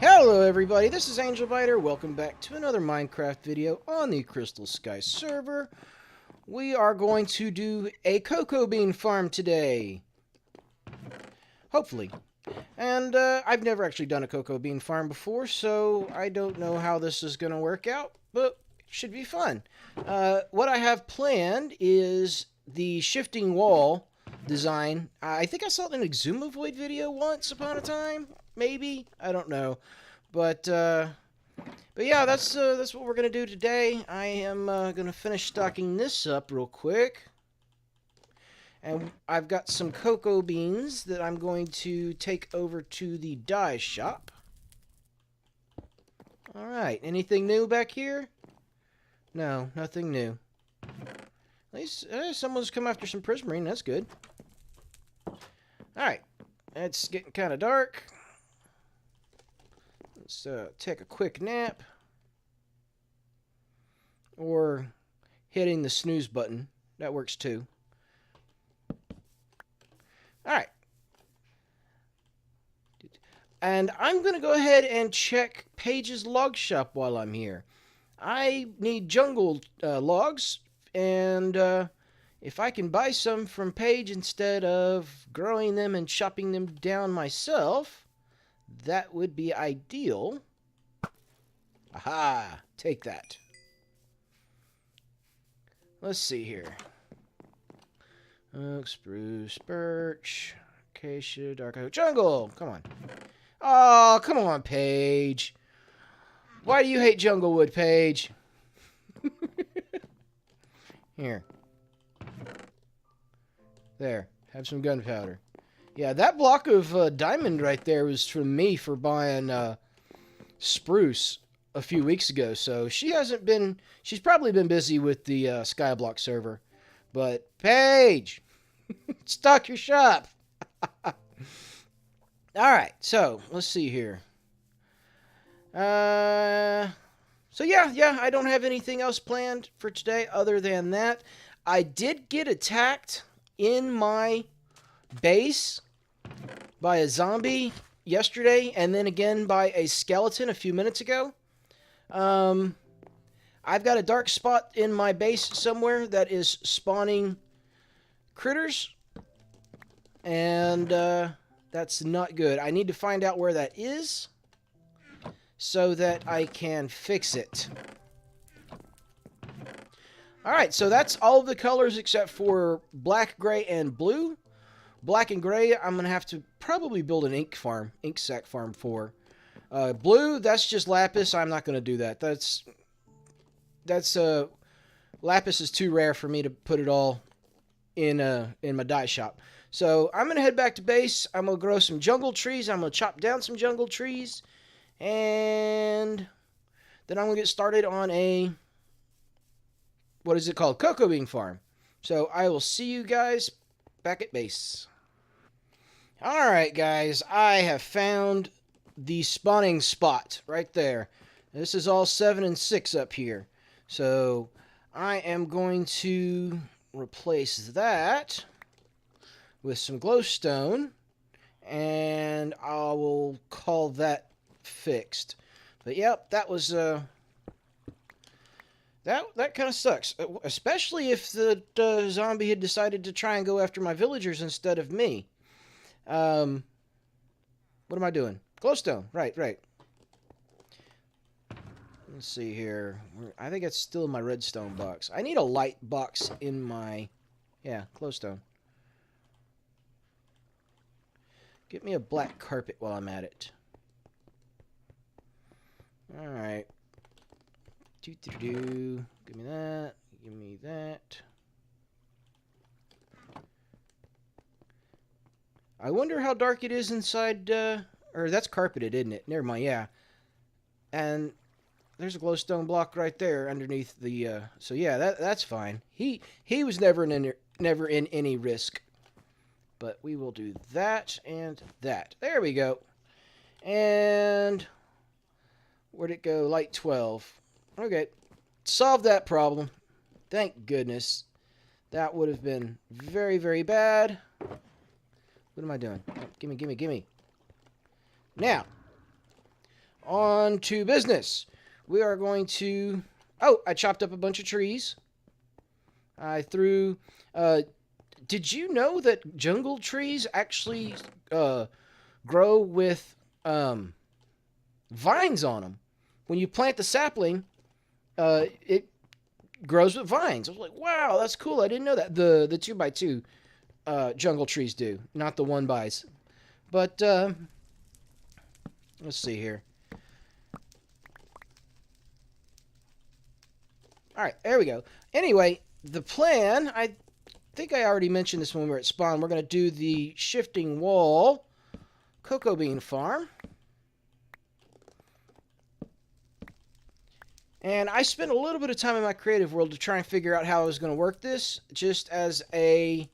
Hello everybody, this is AngelBiter. Welcome back to another Minecraft video on the Crystal Sky server. We are going to do a cocoa bean farm today. Hopefully. And I've never actually done a cocoa bean farm before, so I don't know how this is going to work out, but it should be fun. What I have planned is the shifting wall design. I think I saw it in an Exumavoid video once upon a time. Maybe, I don't know, but yeah, that's what we're gonna do today. I am gonna finish stocking this up real quick, and I've got some cocoa beans that I'm going to take over to the dye shop. All right, anything new back here? No, nothing new. At least someone's come after some prismarine. That's good. All right, it's getting kind of dark. Let's take a quick nap. Or hitting the snooze button. That works too. Alright. And I'm going to go ahead and check Paige's log shop while I'm here. I need jungle logs, and if I can buy some from Paige instead of growing them and chopping them down myself, that would be ideal. Aha! Take that. Let's see here. Oak, spruce, birch, acacia, dark oak, jungle! Come on. Oh, come on, Paige. Why do you hate junglewood, Paige? Here. There. Have some gunpowder. Yeah, that block of diamond right there was from me for buying spruce a few weeks ago. So she's probably been busy with the Skyblock server. But, Paige, stock your shop. Alright, so, let's see here. So yeah, I don't have anything else planned for today other than that. I did get attacked in my base by a zombie yesterday, and then again by a skeleton a few minutes ago. I've got a dark spot in my base somewhere that is spawning critters, and that's not good. I need to find out where that is so that I can fix it. Alright, so that's all of the colors except for black, gray, and blue. Black and gray, I'm going to have to probably build an ink sac farm for. Blue, that's just lapis. I'm not going to do that. Lapis is too rare for me to put it all in my dye shop. So I'm going to head back to base. I'm going to grow some jungle trees. I'm going to chop down some jungle trees. And then I'm going to get started on a, what is it called? Cocoa bean farm. So I will see you guys back at base. Alright guys, I have found the spawning spot right there. This is all 7 and 6 up here. So I am going to replace that with some glowstone, and I will call that fixed. But yep, that was that kind of sucks, especially if the zombie had decided to try and go after my villagers instead of me. What am I doing? Glowstone. Right. Let's see here. I think it's still in my redstone box. I need a light box in my... Yeah, glowstone. Get me a black carpet while I'm at it. Alright. Give me that. Give me that. I wonder how dark it is inside, or that's carpeted, isn't it? Never mind, yeah. And there's a glowstone block right there underneath the, so yeah, that's fine. He was never in any risk. But we will do that and that. There we go. And where'd it go? Light 12. Okay. Solved that problem. Thank goodness. That would have been very, very bad. What am I doing? Gimme. Now, on to business. We are going to... Oh, I chopped up a bunch of trees. I threw... did you know that jungle trees actually grow with vines on them? When you plant the sapling, it grows with vines. I was like, wow, that's cool. I didn't know that. The 2x2 jungle trees do, not the 1xs. But let's see here. All right, there we go. Anyway, the plan, I think I already mentioned this when we were at spawn. We're going to do the shifting wall cocoa bean farm. And I spent a little bit of time in my creative world to try and figure out how I was going to work this, just as a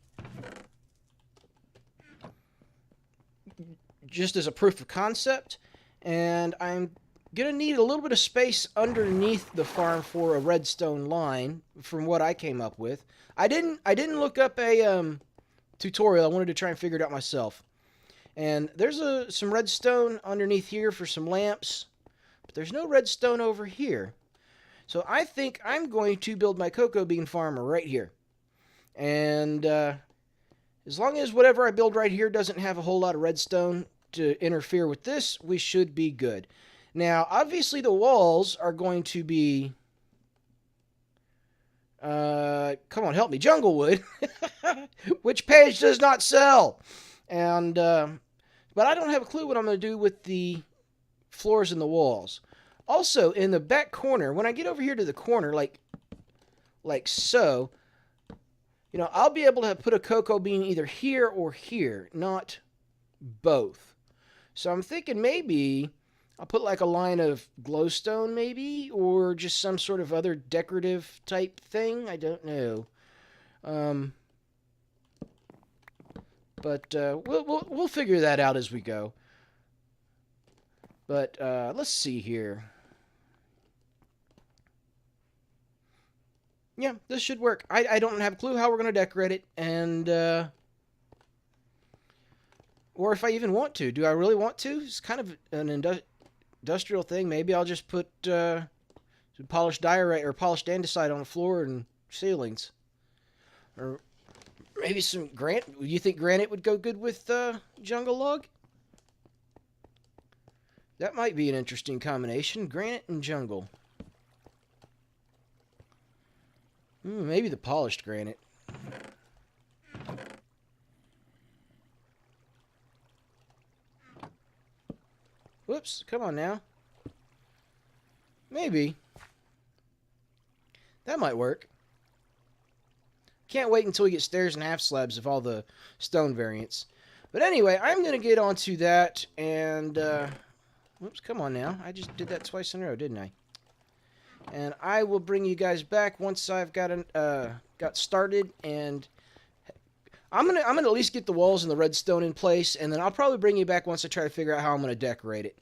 proof of concept. And I'm going to need a little bit of space underneath the farm for a redstone line, from what I came up with. I didn't look up a tutorial. I wanted to try and figure it out myself. And there's some redstone underneath here for some lamps, but there's no redstone over here. So I think I'm going to build my cocoa bean farm right here. And as long as whatever I build right here doesn't have a whole lot of redstone to interfere with this, we should be good. Now, obviously the walls are going to be... come on, help me. Jungle wood. Which page does not sell? And, but I don't have a clue what I'm going to do with the floors and the walls. Also, in the back corner, when I get over here to the corner, like so, you know, I'll be able to put a cocoa bean either here or here, not both. So I'm thinking maybe I'll put like a line of glowstone maybe, or just some sort of other decorative type thing. I don't know. But we'll figure that out as we go. But let's see here. Yeah, this should work. I don't have a clue how we're going to decorate it, and or if I even want to. Do I really want to? It's kind of an industrial thing. Maybe I'll just put some polished diorite or polished andesite on the floor and ceilings. Or maybe some granite. You think granite would go good with jungle log? That might be an interesting combination. Granite and jungle. Maybe the polished granite. Whoops, come on now. Maybe. That might work. Can't wait until we get stairs and half slabs of all the stone variants. But anyway, I'm going to get onto that and... whoops, come on now. I just did that twice in a row, didn't I? And I will bring you guys back once I've got started, and I'm gonna at least get the walls and the redstone in place, and then I'll probably bring you back once I try to figure out how I'm gonna decorate it.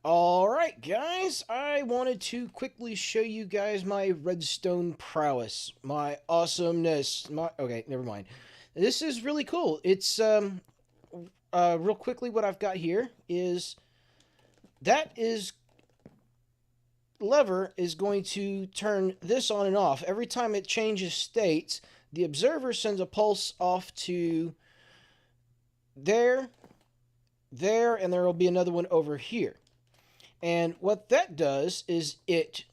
Alright guys, I wanted to quickly show you guys my redstone prowess, my awesomeness, okay, never mind. This is really cool. It's real quickly what I've got here is lever is going to turn this on and off. Every time it changes states, the observer sends a pulse off to there, and there will be another one over here. And what that does is it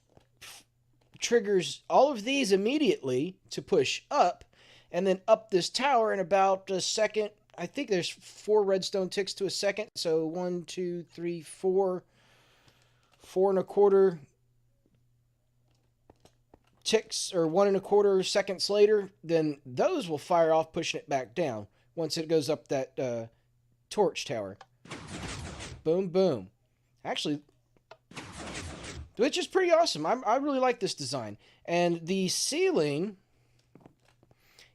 triggers all of these immediately to push up, and then up this tower in about a second. I think there's 4 redstone ticks to a second. So 1, 2, 3, 4, 4 1/4 ticks, or 1 1/4 seconds later, then those will fire off, pushing it back down once it goes up that torch tower. Boom, boom. Actually, which is pretty awesome. I really like this design. And the ceiling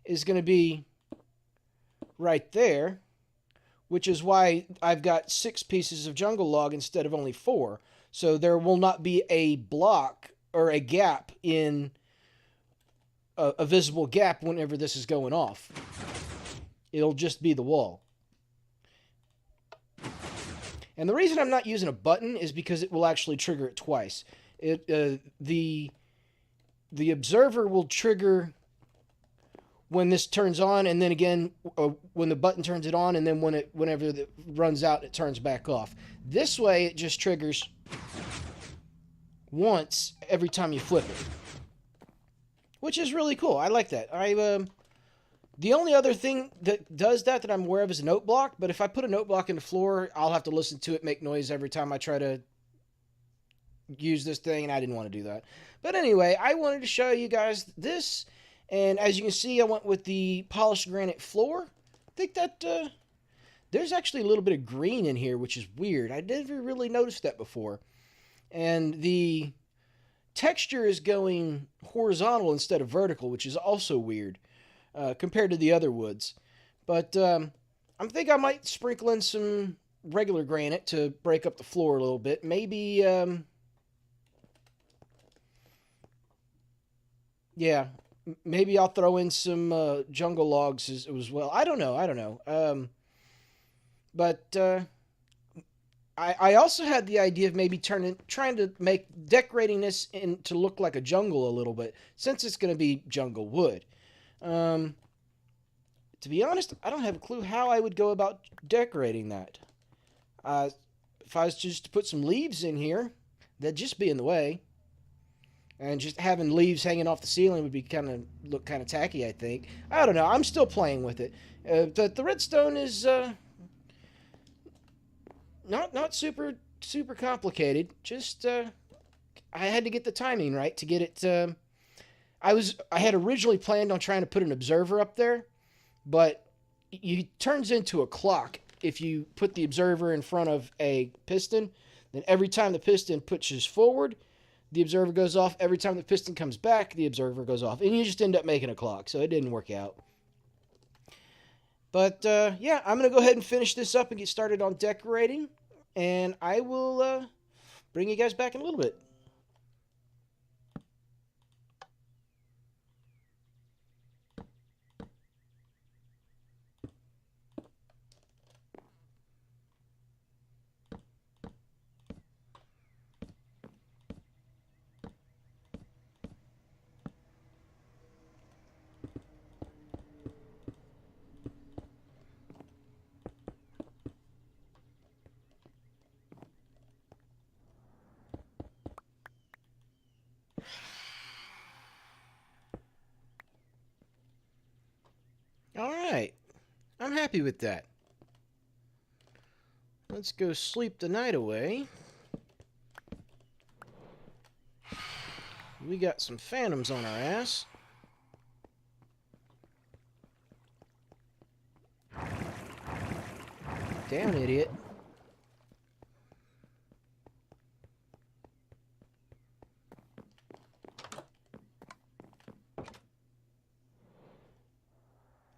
is going to be right there, which is why I've got 6 pieces of jungle log instead of only 4. So there will not be a block or a gap in a visible gap whenever this is going off. It'll just be the wall. And the reason I'm not using a button is because it will actually trigger it twice. The observer will trigger when this turns on, and then again when the button turns it on, and then whenever it runs out, it turns back off. This way, it just triggers once every time you flip it, which is really cool. I like that. The only other thing that does that I'm aware of is a note block, but if I put a note block in the floor, I'll have to listen to it make noise every time I try to use this thing, and I didn't want to do that. But anyway, I wanted to show you guys this, and as you can see, I went with the polished granite floor. I think that there's actually a little bit of green in here, which is weird. I never really noticed that before. And the texture is going horizontal instead of vertical, which is also weird compared to the other woods. But I think I might sprinkle in some regular granite to break up the floor a little bit. Maybe, yeah, maybe I'll throw in some jungle logs as well. I don't know. But I also had the idea of maybe trying to make decorating this to look like a jungle a little bit, since it's going to be jungle wood. To be honest, I don't have a clue how I would go about decorating that. If I was just to put some leaves in here, that'd just be in the way. And just having leaves hanging off the ceiling would be look kind of tacky, I think. I don't know. I'm still playing with it. The redstone is not super complicated. Just I had to get the timing right to get it. I had originally planned on trying to put an observer up there, but it turns into a clock if you put the observer in front of a piston. Then every time the piston pushes forward, the observer goes off. Every time the piston comes back, the observer goes off. And you just end up making a clock. So it didn't work out. But, yeah, I'm going to go ahead and finish this up and get started on decorating. And I will bring you guys back in a little bit. All right. I'm happy with that. Let's go sleep the night away. We got some phantoms on our ass. Damn idiot.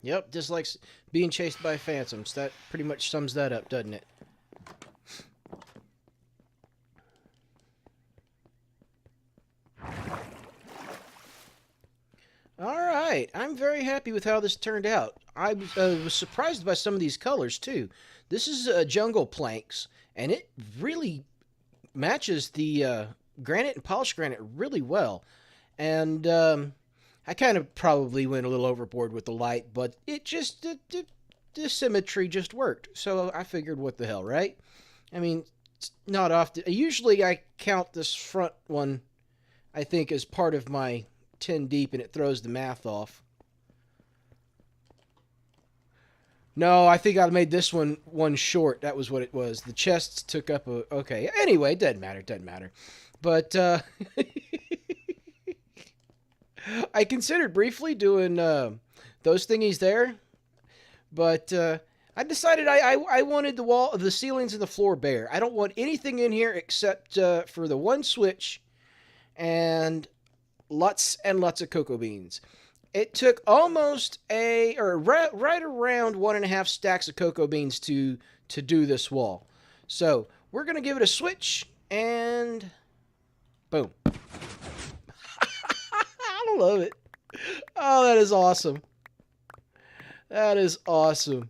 Yep, just like being chased by phantoms. That pretty much sums that up, doesn't it? Alright, I'm very happy with how this turned out. I was surprised by some of these colors, too. This is jungle planks, and it really matches the granite and polished granite really well. And I kind of probably went a little overboard with the light, but it just, the symmetry just worked. So I figured, what the hell, right? I mean, it's not often. Usually I count this front one, I think, as part of my 10 deep, and it throws the math off. No, I think I made this one short. That was what it was. The chests took up a... Okay, anyway, doesn't matter. But, I considered briefly doing those thingies there, but I decided I wanted the ceilings and the floor bare. I don't want anything in here except for the one switch and lots and lots of cocoa beans. It took almost right around 1.5 stacks of cocoa beans to do this wall. So we're gonna give it a switch and boom. I love it. Oh, that is awesome. That is awesome.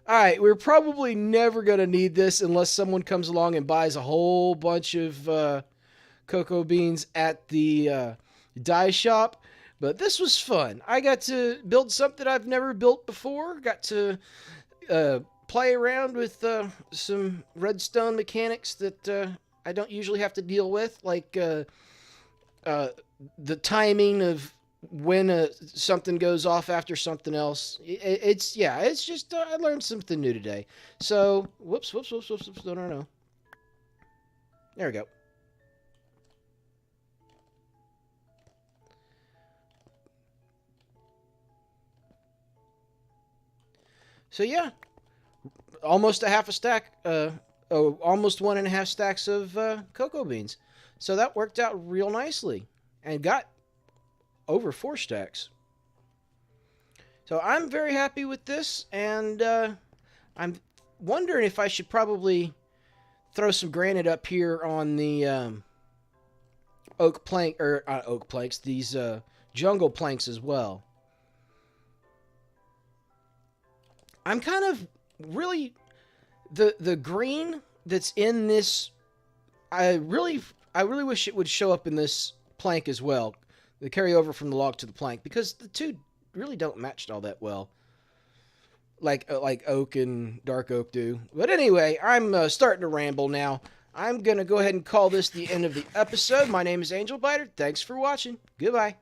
All right, we're probably never going to need this unless someone comes along and buys a whole bunch of cocoa beans at the dye shop. But this was fun. I got to build something I've never built before. Got to play around with some redstone mechanics that I don't usually have to deal with, like the timing of when something goes off after something else. It's just I learned something new today. So whoops. No. There we go. So yeah, almost a half a stack. Almost 1.5 stacks of cocoa beans. So that worked out real nicely, and got over 4 stacks. So I'm very happy with this, and I'm wondering if I should probably throw some granite up here on the oak plank, or oak planks, these jungle planks as well. I'm kind of really the green that's in this. I really wish it would show up in this plank as well. The carryover from the log to the plank, because the two really don't match all that well, like oak and dark oak do. But anyway, I'm starting to ramble now. I'm gonna go ahead and call this the end of the episode. My name is AngelBiter. Thanks for watching. Goodbye.